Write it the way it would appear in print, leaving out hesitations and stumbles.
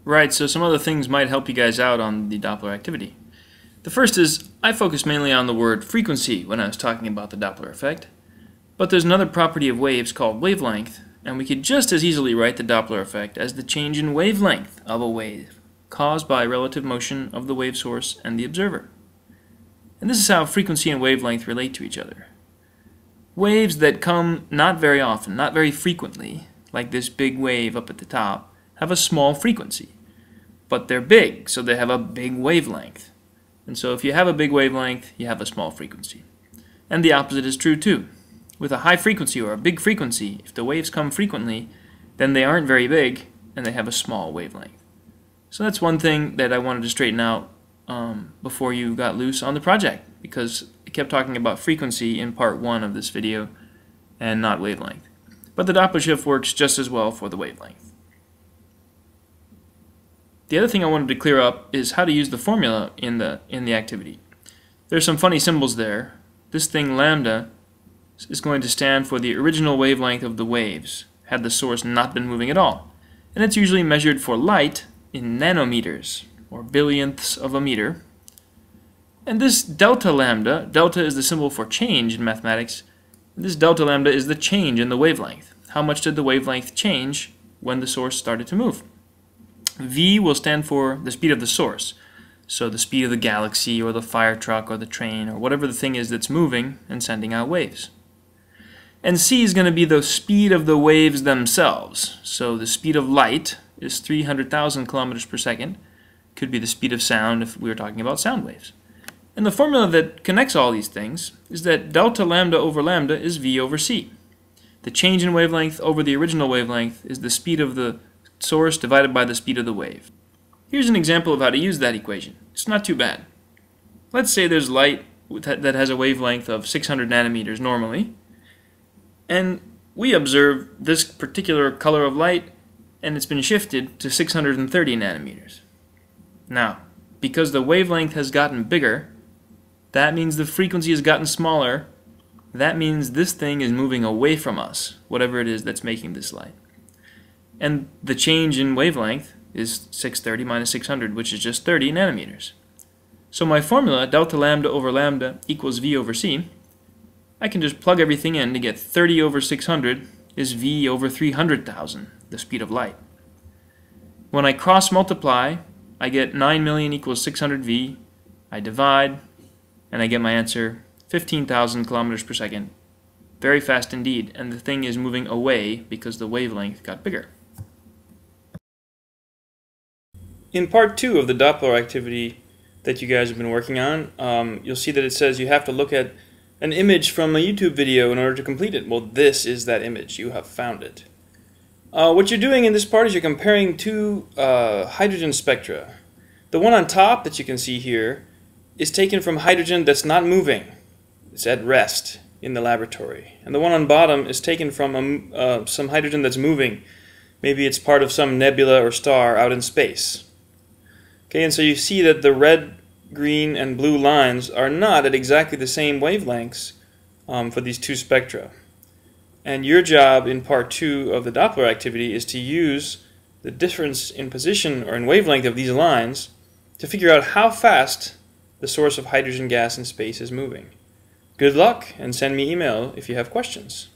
Right, so some other things might help you guys out on the Doppler activity. The first is, I focused mainly on the word frequency when I was talking about the Doppler effect, but there's another property of waves called wavelength, and we could just as easily write the Doppler effect as the change in wavelength of a wave caused by relative motion of the wave source and the observer. And this is how frequency and wavelength relate to each other. Waves that come not very often, not very frequently, like this big wave up at the top, have a small frequency. But they're big, so they have a big wavelength. And so if you have a big wavelength, you have a small frequency. And the opposite is true too. With a high frequency or a big frequency, if the waves come frequently, then they aren't very big and they have a small wavelength. So that's one thing that I wanted to straighten out before you got loose on the project, because I kept talking about frequency in part 1 of this video and not wavelength. But the Doppler shift works just as well for the wavelength. The other thing I wanted to clear up is how to use the formula in the activity. There's some funny symbols there. This thing lambda is going to stand for the original wavelength of the waves, had the source not been moving at all. And it's usually measured for light in nanometers, or billionths of a meter. And this delta lambda, delta is the symbol for change in mathematics, this delta lambda is the change in the wavelength. How much did the wavelength change when the source started to move? V will stand for the speed of the source, so the speed of the galaxy or the fire truck or the train or whatever the thing is that's moving and sending out waves. And c is going to be the speed of the waves themselves, so the speed of light is 300,000 kilometers per second, could be the speed of sound if we were talking about sound waves. And the formula that connects all these things is that delta lambda over lambda is v over c. The change in wavelength over the original wavelength is the speed of the source divided by the speed of the wave. Here's an example of how to use that equation. It's not too bad. Let's say there's light that has a wavelength of 600 nanometers normally, and we observe this particular color of light and it's been shifted to 630 nanometers. Now, because the wavelength has gotten bigger, that means the frequency has gotten smaller. That means this thing is moving away from us, whatever it is that's making this light. And the change in wavelength is 630 minus 600, which is just 30 nanometers. So my formula, delta lambda over lambda equals v over c, I can just plug everything in to get 30 over 600 is v over 300,000, the speed of light. When I cross multiply, I get 9 million equals 600v. I divide, and I get my answer, 15,000 kilometers per second. Very fast indeed, and the thing is moving away because the wavelength got bigger. In part 2 of the Doppler activity that you guys have been working on, you'll see that it says you have to look at an image from a YouTube video in order to complete it. Well, this is that image. You have found it. What you're doing in this part is you're comparing two hydrogen spectra. The one on top that you can see here is taken from hydrogen that's not moving. It's at rest in the laboratory. And the one on bottom is taken from some hydrogen that's moving. Maybe it's part of some nebula or star out in space. Okay, and so you see that the red, green, and blue lines are not at exactly the same wavelengths for these two spectra. And your job in part 2 of the Doppler activity is to use the difference in position or in wavelength of these lines to figure out how fast the source of hydrogen gas in space is moving. Good luck, and send me email if you have questions.